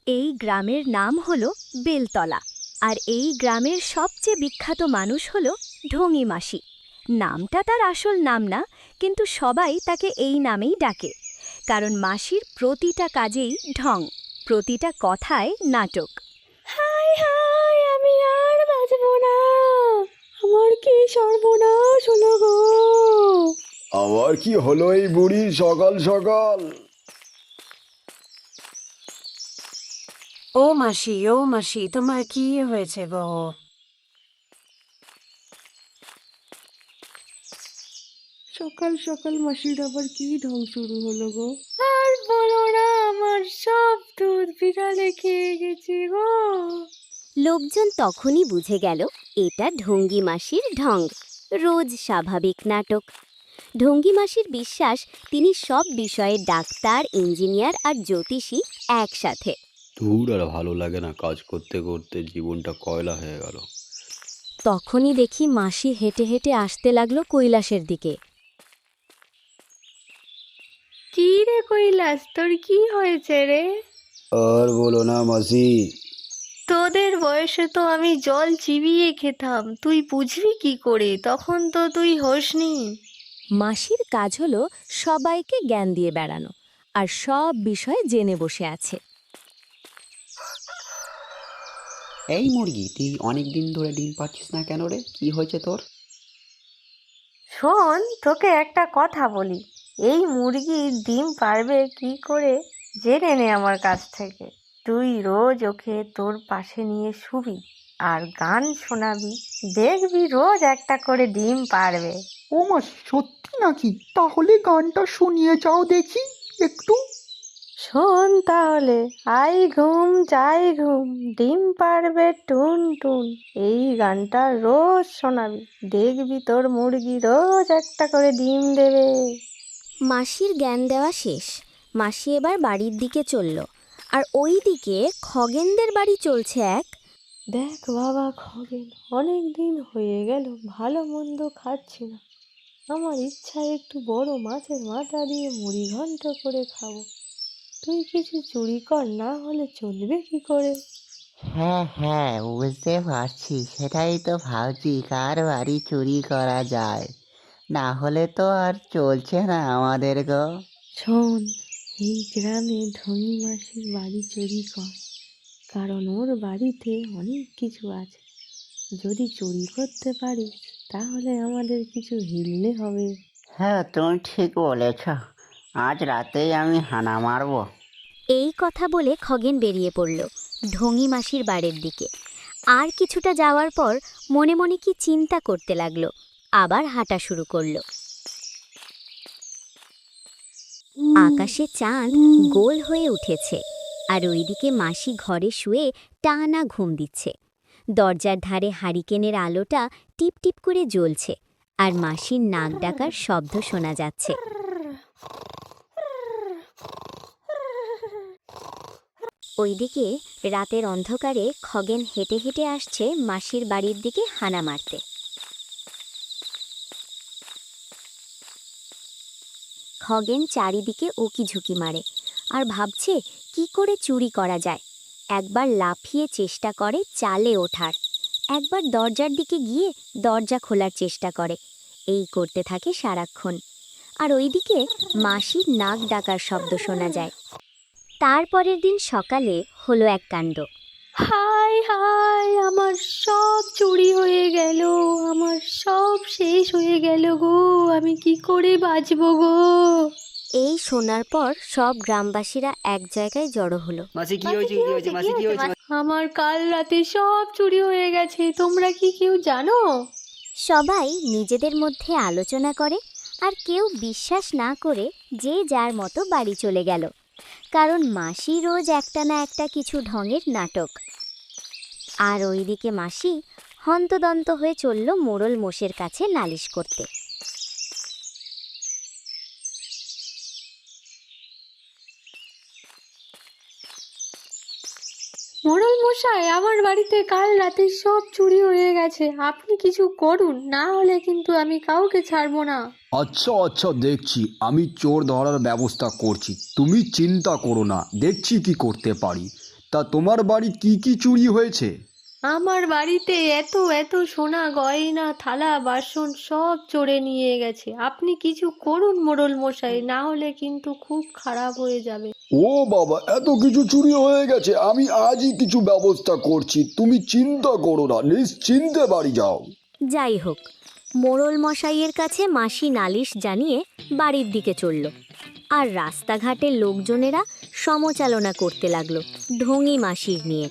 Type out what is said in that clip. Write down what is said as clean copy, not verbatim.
এই গ্রামের নাম হলো বেলতলা। আর এই গ্রামের সবচেয়ে বিখ্যাত মানুষ হলো ঢঙি মাসি। নামটা তার আসল নাম না, কিন্তু সবাই তাকে এই নামেই ডাকে, কারণ মাসির প্রতিটা কাজেই ঢং, প্রতিটা কথায় নাটক। হাই হাই, আমি আর বাঁচবো না, আমার কি সর্বনাশ হলো গো। আবার কি হলো এই বুড়ির সকাল সকাল? ও মাসি, তোমার কি হয়েছে গো? সকাল সকাল মাসির আবার কি ঢং শুরু হলো গো? আর বলো না, আমার সব দুধ বিড়ালে খেয়ে গেছে গো। লোকজন তখনই বুঝে গেল এটা ঢঙ্গি মাসির ঢং, রোজ স্বাভাবিক নাটক। ঢঙ্গি মাসির বিশ্বাস তিনি সব বিষয়ে ডাক্তার, ইঞ্জিনিয়ার আর জ্যোতিষী একসাথে। ধুর, আর ভালো লাগে না, কাজ করতে করতে জীবনটা কয়লা হয়ে গেল। তখনই দেখি মাসি হেঁটে হেঁটে আসতে লাগলো কৈলাসের দিকে। কি রে কৈলাস, তোর কি হয়েছে রে? আর বলো না মাসি। তোদের বয়সে তো আমি জল চিবিয়ে খেতাম, তুই বুঝবি কি করে? তখন তো তুই হোসনি। মাসির কাজ হলো সবাইকে জ্ঞান দিয়ে বেড়ানো, আর সব বিষয়ে জেনে বসে আছে। এই মুরগি, তুই অনেক দিন ধরে ডিম পাচ্ছিস না কেন রে? কি হয়েছে তোর? শোন, তোকে একটা কথা বলি, এই মুরগি ডিম পারবে কি করে জেনে নে আমার কাছ থেকে। তুই রোজ ওকে তোর পাশে নিয়ে শুবি আর গান শোনাবি, দেখবি রোজ একটা করে ডিম পারবে। ও মা, সত্যি নাকি? তাহলে গানটা শুনিয়ে যাও দেখি একটু। শোন তাহলে, আই ঘুম যাই ঘুম, ডিম পারবে টুন টুন, এই গানটা রোজ শোনাবি, দেখবি তোর মুরগি রোজ একটা করে ডিম দেবে। মাসির জ্ঞান দেওয়া শেষ। মাসি এবার বাড়ির দিকে চলল, আর ওই দিকে খগেনদের বাড়ি চলছে এক। দেখ বাবা খগেন, অনেক দিন হয়ে গেল ভালো মন্দ খাচ্ছি না, আমার ইচ্ছা একটু বড় মাছের মাথা দিয়ে মুড়ি ঘন্ট করে খাবো। তুই কিছু চুরি কর, না হলে চলবে কি করে? হ্যাঁ হ্যাঁ, বুঝতে পারছি, সেটাই তো ভাবছি, কার বাড়ি চুরি করা যায়, না হলে তো আর চলছে না আমাদের গো। শোন, এই গ্রামে ধনী মাসির বাড়ি চুরি কর, কারণ ওর বাড়িতে অনেক কিছু আছে। যদি চুরি করতে পারিস তাহলে আমাদের কিছু হিললে হবে। হ্যাঁ, তুমি ঠিক বলেছ, আজ রাতেই আমি হানা মারবো। এই কথা বলে খগেন বেরিয়ে পড়ল ঢঙি মাসির বাড়ির দিকে। আর কিছুটা যাওয়ার পর মনে মনে কি চিন্তা করতে লাগলো, আবার হাঁটা শুরু করলো। আকাশে চাঁদ গোল হয়ে উঠেছে, আর ওইদিকে মাসি ঘরে শুয়ে টানা ঘুম দিচ্ছে। দরজার ধারে হারিকেনের আলোটা টিপ টিপ করে জ্বলছে, আর মাসির নাক ডাকার শব্দ শোনা যাচ্ছে। ওইদিকে রাতের অন্ধকারে খগেন হেঁটে হেঁটে আসছে মাসির বাড়ির দিকে হানা মারতে। খগেন চারিদিকে উকিঝুঁকি মারে আর ভাবছে কি করে চুরি করা যায়। একবার লাফিয়ে চেষ্টা করে চালে ওঠার, একবার দরজার দিকে গিয়ে দরজা খোলার চেষ্টা করে। এই করতে থাকে সারাক্ষণ। আর ওইদিকে মাসির নাক ডাকার শব্দ শোনা যায়। তারপরের দিন সকালে হলো এক কাণ্ড। হাই হাই, আমার সব চুরি হয়ে গেল, আমার সব শেষ হয়ে গেল গো, আমি কি করে বাঁচবো গো? এই শোনার পর সব গ্রামবাসীরা এক জায়গায় জড়ো হলো। মাসি কি হয়েছে, কি হয়েছে, মাসি কি হয়েছে? আমার কাল রাতে সব চুরি হয়ে গেছে, তোমরা কি কেউ জানো? সবাই নিজেদের মধ্যে আলোচনা করে, আর কেউ বিশ্বাস না করে যে যার মতো বাড়ি চলে গেল, কারণ মাসি রোজ একটা না একটা কিছু ঢঙের নাটক। আর ওইদিকে মাসি হন্তদন্ত হয়ে চলল মোড়ল মোষের কাছে নালিশ করতে। মোড়ল মশাই, আমার বাড়িতে কাল রাতে সব চুরি হয়ে গেছে, আপনি কিছু করুন, না হলে কিন্তু আমি কাউকে ছাড়বো না। আচ্ছা আচ্ছা, দেখছি, আমি চোর ধরার ব্যবস্থা করছি, তুমি চিন্তা করো না, দেখছি কি করতে পারি। তা তোমার বাড়ি কি কি চুরি হয়েছে? আমার বাড়িতে এত এত সোনা গয়না থালা বাসন সব চোরে নিয়ে গেছে। আপনি কিছু করুন মোড়ল মশাই, না হলে কিন্তু খুব খারাপ হয়ে যাবে। ও বাবা, এত কিছু চুরি হয়ে গেছে! আমি আজই কিছু ব্যবস্থা করছি, তুমি চিন্তা করো না, নিশ্চিন্তে বাড়ি যাও। যাই হোক, মোড়ল মশাইয়ের কাছে মাসি নালিশ জানিয়ে বাড়ির দিকে চলল। আর রাস্তাঘাটের লোকজনেরা সমচালনা করতে লাগলো ঢঙি মাসির নিয়ে।